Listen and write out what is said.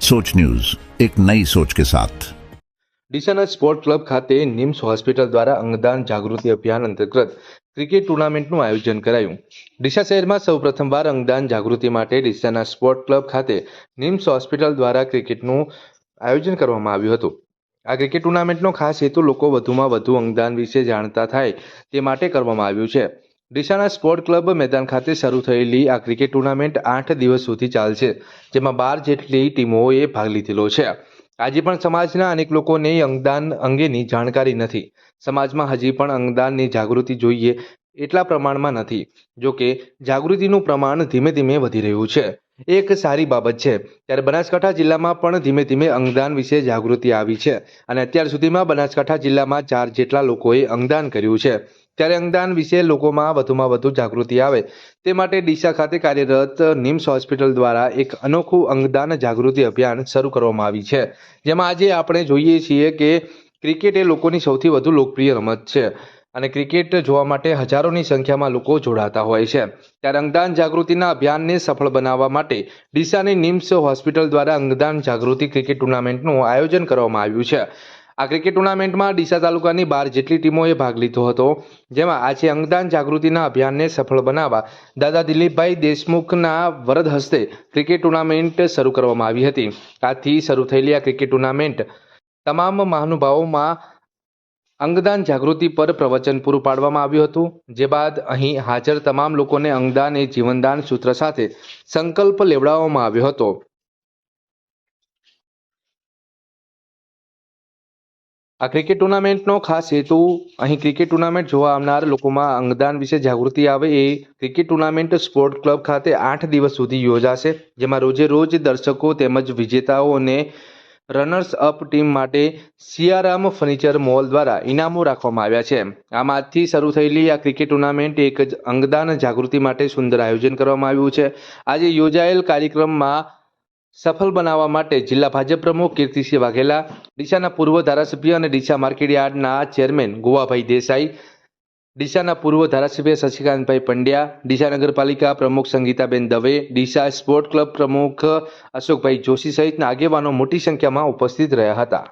सोच न्यूज, एक नई सोच के साथ। ડીસાના સ્પોર્ટ ક્લબ ખાતે નિમ્સ હોસ્પિટલ દ્વારા અંગદાન જાગૃતિ અભિયાન અંતર્ગત ક્રિકેટ ટુર્નામેન્ટનું આયોજન કરાયું। ડીસા શહેરમાં સૌપ્રથમવાર અંગદાન જાગૃતિ માટે ડીસાના સ્પોર્ટ ક્લબ ખાતે નિમ્સ હોસ્પિટલ દ્વારા ક્રિકેટનું આયોજન કરવામાં આવ્યું હતું। આ ક્રિકેટ ટુર્નામેન્ટનો ખાસ હેતુ લોકો વધુમાં વધુ અંગદાન વિશે જાણતા થાય તે માટે કરવામાં આવ્યું છે। ડીસાના સ્પોર્ટ ક્લબ મેદાન ખાતે શરૂ થયેલી આ ક્રિકેટ ટુર્નામેન્ટ 8 દિવસ સુધી ચાલશે, જેમાં 12 જેટલી ટીમોએ ભાગ લીધેલો છે। આજે પણ સમાજના અનેક લોકોને અંગદાન અંગેની જાણકારી નથી। સમાજમાં હજી પણ અંગદાનની જાગૃતિ જોઈએ એટલા પ્રમાણમાં નથી। જો કે જાગૃતિનું પ્રમાણ ધીમે ધીમે વધી રહ્યું છે, એક સારી બાબત છે। ત્યારે બનાસકાંઠા જિલ્લામાં પણ ધીમે ધીમે અંગદાન વિશે જાગૃતિ આવી છે અને અત્યાર સુધીમાં બનાસકાંઠા જિલ્લામાં 4 જેટલા લોકોએ અંગદાન કર્યું છે। ત્યારે અંગદાન વિશે લોકોમાં વધુમાં વધુ જાગૃતિ આવે તે માટે ડીસા ખાતે કાર્યરત નિમ્સ હોસ્પિટલ દ્વારા એક અનોખું અંગદાન જાગૃતિ અભિયાન શરૂ કરવામાં આવી છે, જેમાં આજે આપણે જોઈએ છીએ કે ક્રિકેટ એ લોકોની સૌથી વધુ લોકપ્રિય રમત છે અને ક્રિકેટ જોવા માટે હજારોની સંખ્યામાં લોકો જોડાતા હોય છે। ત્યારે અંગદાન જાગૃતિના અભિયાનને સફળ બનાવવા માટે ડીસાની નિમ્સ હોસ્પિટલ દ્વારા અંગદાન જાગૃતિ ક્રિકેટ ટુર્નામેન્ટનું આયોજન કરવામાં આવ્યું છે। આ ક્રિકેટ ટુર્નામેન્ટમાં ડીસા તાલુકાની 12 જેટલી ટીમોએ ભાગ લીધો હતો, જેમાં આજે અંગદાન જાગૃતિના અભિયાનને સફળ બનાવવા દાદા દિલીપભાઈ દેશમુખના વરદ હસ્તે ક્રિકેટ ટુર્નામેન્ટ શરૂ કરવામાં આવી હતી। આજથી શરૂ થયેલી આ ક્રિકેટ ટુર્નામેન્ટ તમામ મહાનુભાવોમાં અંગદાન જાગૃતિ પર પ્રવચન પૂરું પાડવામાં આવ્યું હતું, જે બાદ અહીં હાજર તમામ લોકોને અંગદાન એ જીવનદાન સૂત્ર સાથે સંકલ્પ લેવડાવવામાં આવ્યો હતો। આ ક્રિકેટ ટુર્નામેન્ટનો ખાસ હેતુ અહીં ક્રિકેટ ટુર્નામેન્ટ જોવા આવનાર લોકોમાં અંગદાન વિશે જાગૃતિ આવે એ ક્રિકેટ ટુર્નામેન્ટ સ્પોર્ટ ક્લબ ખાતે 8 દિવસ સુધી યોજાશે, જેમાં રોજે રોજ દર્શકો તેમજ વિજેતાઓ અને રનર્સ અપ ટીમ માટે સિયારામ ફર્નિચર મોલ દ્વારા ઇનામો રાખવામાં આવ્યા છે। આમ આજથી શરૂ થયેલી આ ક્રિકેટ ટુર્નામેન્ટ એક અંગદાન જાગૃતિ માટે સુંદર આયોજન કરવામાં આવ્યું છે। આજે યોજાયેલ કાર્યક્રમમાં સફળ બનાવવા માટે જિલ્લા ભાજપ પ્રમુખ કીર્તિસિંહ વાઘેલા, ડીસાના પૂર્વ ધારાસભ્ય અને ડીસા માર્કેટયાર્ડના ચેરમેન ગોવાભાઈ દેસાઈ, ડીસાના પૂર્વ ધારાસભ્ય શશિકાંતભાઈ પંડ્યા, ડીસા નગરપાલિકા પ્રમુખ સંગીતાબેન દવે, ડીસા સ્પોર્ટ ક્લબ પ્રમુખ અશોકભાઈ જોશી સહિતના આગેવાનો મોટી સંખ્યામાં ઉપસ્થિત રહ્યા હતા।